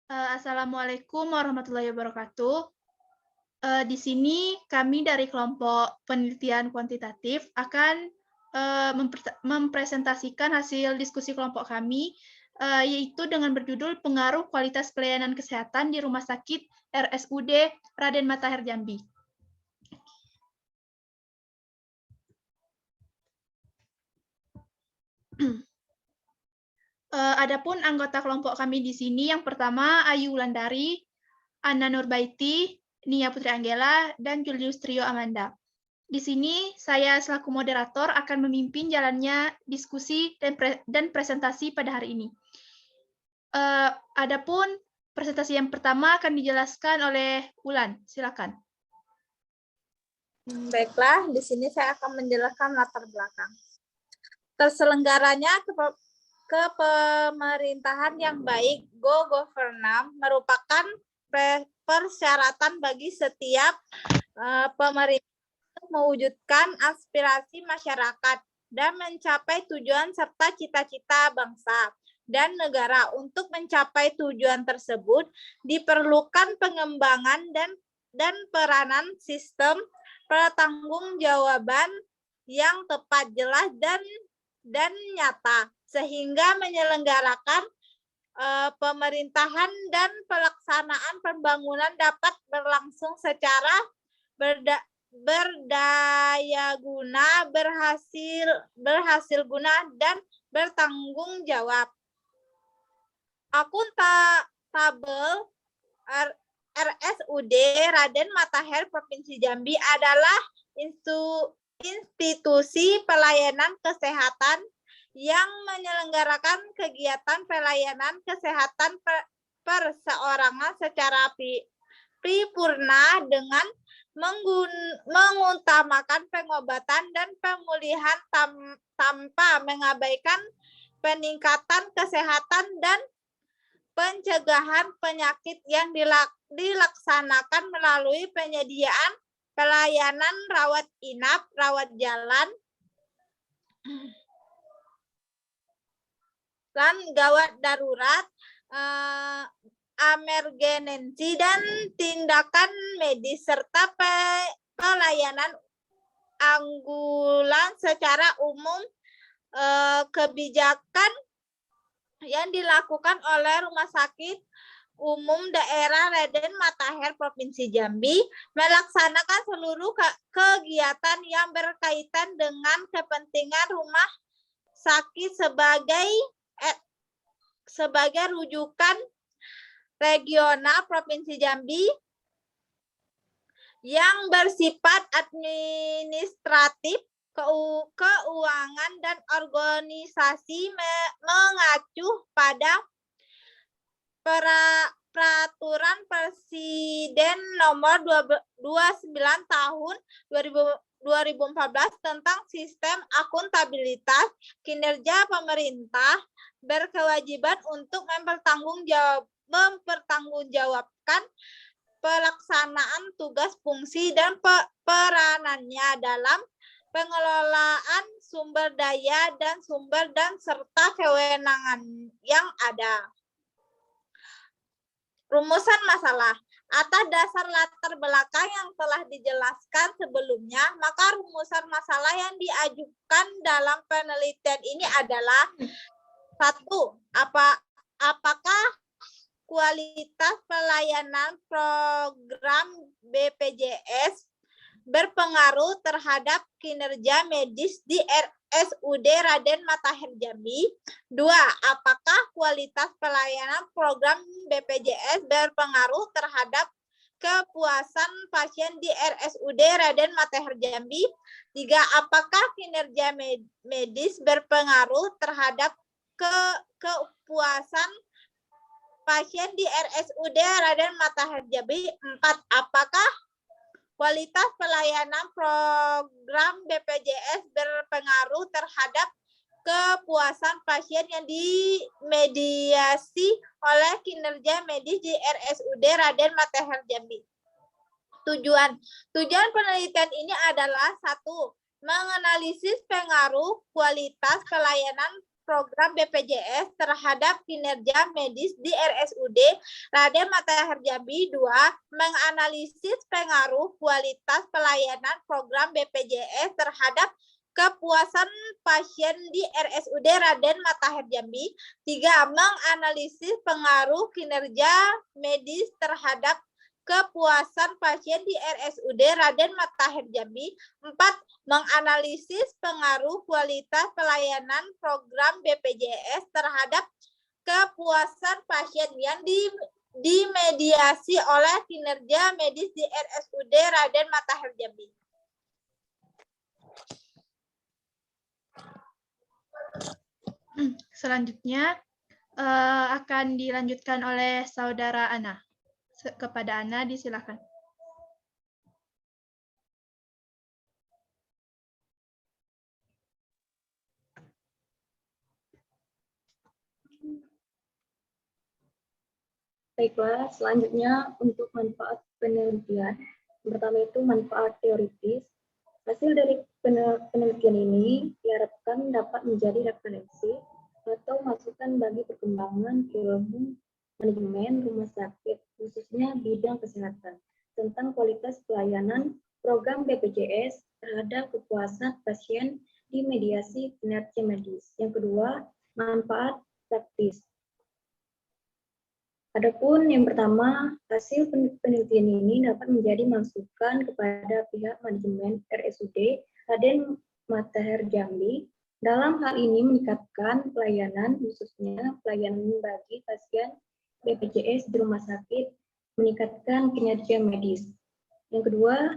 Assalamualaikum warahmatullahi wabarakatuh. Di sini kami dari kelompok penelitian kuantitatif akan mempresentasikan hasil diskusi kelompok kami, yaitu dengan berjudul Pengaruh Kualitas Pelayanan Kesehatan di Rumah Sakit RSUD Raden Matahir Jambi. Adapun anggota kelompok kami di sini yang pertama Ayu Wulandari, Anna Nurbaiti, Nia Putri Anggela, dan Julius Trio Amanda. Di sini saya selaku moderator akan memimpin jalannya diskusi dan presentasi pada hari ini. Adapun presentasi yang pertama akan dijelaskan oleh Wulan. Silakan. Baiklah, di sini saya akan menjelaskan latar belakang. Terselenggaranya kepemerintahan yang baik, Go Governance, merupakan persyaratan bagi setiap pemerintah mewujudkan aspirasi masyarakat dan mencapai tujuan serta cita-cita bangsa dan negara. Untuk mencapai tujuan tersebut, diperlukan pengembangan dan peranan sistem pertanggungjawaban yang tepat, jelas, dan nyata, sehingga menyelenggarakan pemerintahan dan pelaksanaan pembangunan dapat berlangsung secara berdaya guna, berhasil guna, dan bertanggung jawab. Akuntabel RSUD Raden Matahir Provinsi Jambi adalah institusi pelayanan kesehatan yang menyelenggarakan kegiatan pelayanan kesehatan perseorangan secara paripurna dengan mengutamakan pengobatan dan pemulihan tanpa mengabaikan peningkatan kesehatan dan pencegahan penyakit yang dilaksanakan melalui penyediaan pelayanan rawat inap, rawat jalan, dan gawat darurat, emergensi, dan tindakan medis, serta pelayanan ambulan secara umum. Kebijakan yang dilakukan oleh Rumah Sakit Umum Daerah Raden Matahir Provinsi Jambi melaksanakan seluruh kegiatan yang berkaitan dengan kepentingan rumah sakit sebagai rujukan regional Provinsi Jambi yang bersifat administratif, keuangan, dan organisasi, mengacu pada Peraturan Presiden Nomor 29 Tahun 2014 tentang Sistem Akuntabilitas Kinerja Pemerintah, berkewajiban untuk mempertanggungjawabkan pelaksanaan tugas, fungsi, dan peranannya dalam pengelolaan sumber daya dan serta kewenangan yang ada. Rumusan masalah. Atas dasar latar belakang yang telah dijelaskan sebelumnya, maka rumusan masalah yang diajukan dalam penelitian ini adalah: 1. Apakah kualitas pelayanan program BPJS berpengaruh terhadap kinerja medis di RSUD Raden Matahir Jambi? 2. Apakah kualitas pelayanan program BPJS berpengaruh terhadap kepuasan pasien di RSUD Raden Matahir Jambi? 3. Apakah kinerja medis berpengaruh terhadap kepuasan pasien di RSUD Raden Matahir Jambi? 4. Apakah kualitas pelayanan program BPJS berpengaruh terhadap kepuasan pasien yang dimediasi oleh kinerja medis di RSUD Raden Matahir Jambi? Tujuan penelitian ini adalah: 1. Menganalisis pengaruh kualitas pelayanan program BPJS terhadap kinerja medis di RSUD Raden Matahir Jambi. 2. Menganalisis pengaruh kualitas pelayanan program BPJS terhadap kepuasan pasien di RSUD Raden Matahir Jambi. 3. Menganalisis pengaruh kinerja medis terhadap kepuasan pasien di RSUD Raden Matahir Jambi. 4. Menganalisis pengaruh kualitas pelayanan program BPJS terhadap kepuasan pasien yang dimediasi oleh kinerja medis di RSUD Raden Matahir Jambi. Selanjutnya akan dilanjutkan oleh Saudara Ana. Kepada Ana disilakan. Baiklah, selanjutnya untuk manfaat penelitian. Yang pertama itu manfaat teoritis. Hasil dari penelitian ini diharapkan dapat menjadi referensi atau masukan bagi perkembangan ilmu manajemen rumah sakit, khususnya bidang kesehatan, tentang kualitas pelayanan program BPJS terhadap kepuasan pasien di mediasi kinerja medis. Yang kedua, manfaat praktis. Adapun yang pertama, hasil penelitian ini dapat menjadi masukan kepada pihak manajemen RSUD Raden Matahir Jambi dalam hal ini meningkatkan pelayanan, khususnya pelayanan bagi pasien BPJS di rumah sakit, meningkatkan kinerja medis. Yang kedua,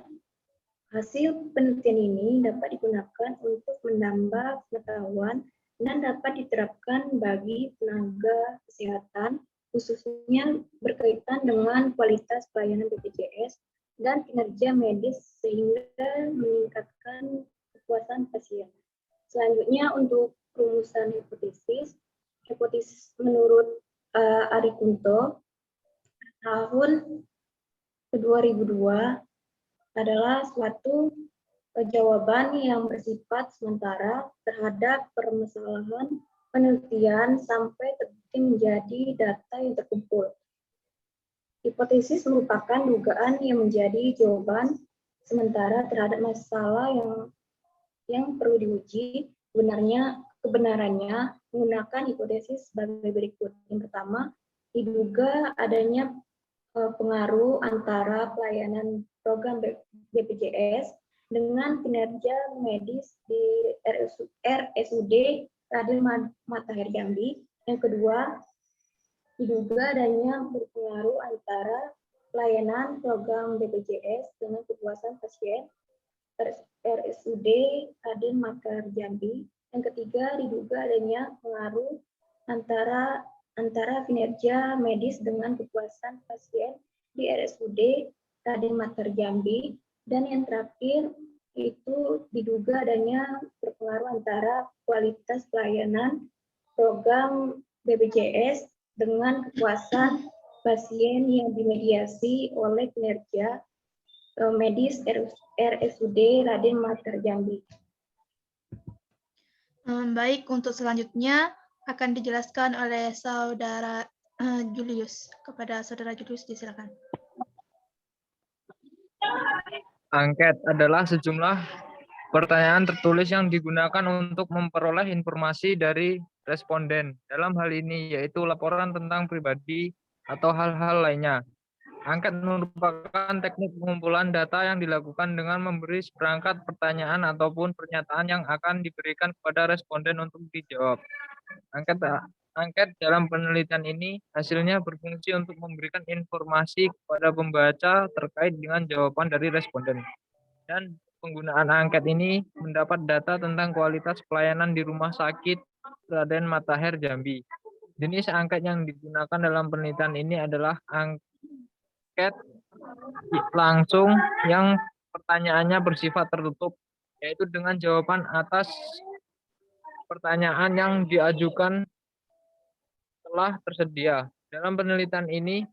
hasil penelitian ini dapat digunakan untuk menambah pengetahuan dan dapat diterapkan bagi tenaga kesehatan, khususnya berkaitan dengan kualitas pelayanan BPJS dan kinerja medis sehingga meningkatkan kepuasan pasien. Selanjutnya untuk rumusan hipotesis. Hipotesis menurut Ari Kunto tahun 2002 adalah suatu jawaban yang bersifat sementara terhadap permasalahan penelitian sampai terbukti menjadi data yang terkumpul. Hipotesis merupakan dugaan yang menjadi jawaban sementara terhadap masalah yang perlu diuji kebenarannya menggunakan hipotesis sebagai berikut. Yang pertama, diduga adanya pengaruh antara pelayanan program BPJS dengan kinerja medis di RSUD Raden Matahir Jambi. Yang kedua, diduga adanya berpengaruh antara pelayanan program BPJS dengan kepuasan pasien RSUD Raden Matahir Jambi. Yang ketiga, diduga adanya pengaruh antara kinerja medis dengan kepuasan pasien di RSUD Raden Matahir Jambi. Dan yang terakhir, itu diduga adanya berpengaruh antara kualitas pelayanan program BPJS dengan kepuasan pasien yang dimediasi oleh kinerja medis RSUD Raden Matahir Jambi. Baik, untuk selanjutnya akan dijelaskan oleh Saudara Julius. Kepada Saudara Julius disilakan. Angket adalah sejumlah pertanyaan tertulis yang digunakan untuk memperoleh informasi dari responden. Dalam hal ini yaitu laporan tentang pribadi atau hal-hal lainnya. Angket merupakan teknik pengumpulan data yang dilakukan dengan memberi seperangkat pertanyaan ataupun pernyataan yang akan diberikan kepada responden untuk dijawab. Angket dalam penelitian ini hasilnya berfungsi untuk memberikan informasi kepada pembaca terkait dengan jawaban dari responden. Dan penggunaan angket ini mendapat data tentang kualitas pelayanan di Rumah Sakit Raden Matahir Jambi. Jenis angket yang digunakan dalam penelitian ini adalah angket langsung yang pertanyaannya bersifat tertutup, yaitu dengan jawaban atas pertanyaan yang diajukan telah tersedia. Dalam penelitian ini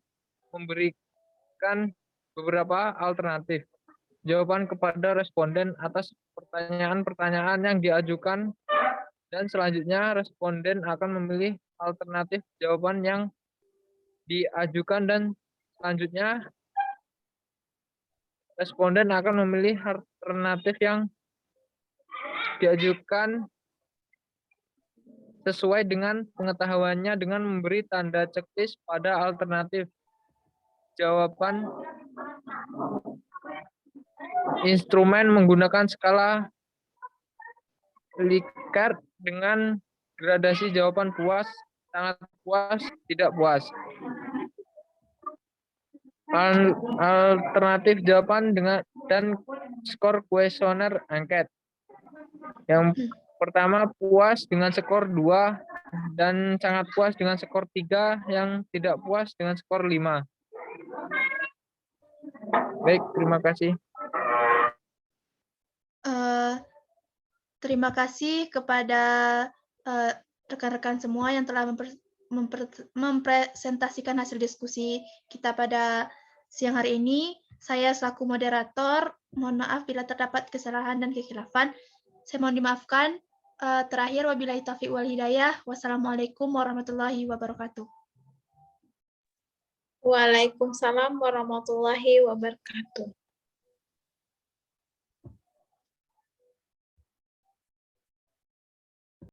memberikan beberapa alternatif jawaban kepada responden atas pertanyaan-pertanyaan yang diajukan Dan selanjutnya responden akan memilih alternatif jawaban yang diajukan dan selanjutnya responden akan memilih alternatif yang diajukan sesuai dengan pengetahuannya dengan memberi tanda checklist pada alternatif jawaban. Instrumen menggunakan skala Likert dengan gradasi jawaban puas, sangat puas, tidak puas. Alternatif jawaban dengan dan skor kuesioner angket. Yang pertama puas dengan skor 2 dan sangat puas dengan skor 3, yang tidak puas dengan skor 5. Baik, terima kasih. Terima kasih kepada rekan-rekan semua yang telah mempresentasikan hasil diskusi kita pada siang hari ini. Saya selaku moderator, mohon maaf bila terdapat kesalahan dan kekhilafan. Saya mohon dimaafkan. Terakhir, wabillahi taufiq wal hidayah. Wassalamualaikum warahmatullahi wabarakatuh. Waalaikumsalam warahmatullahi wabarakatuh.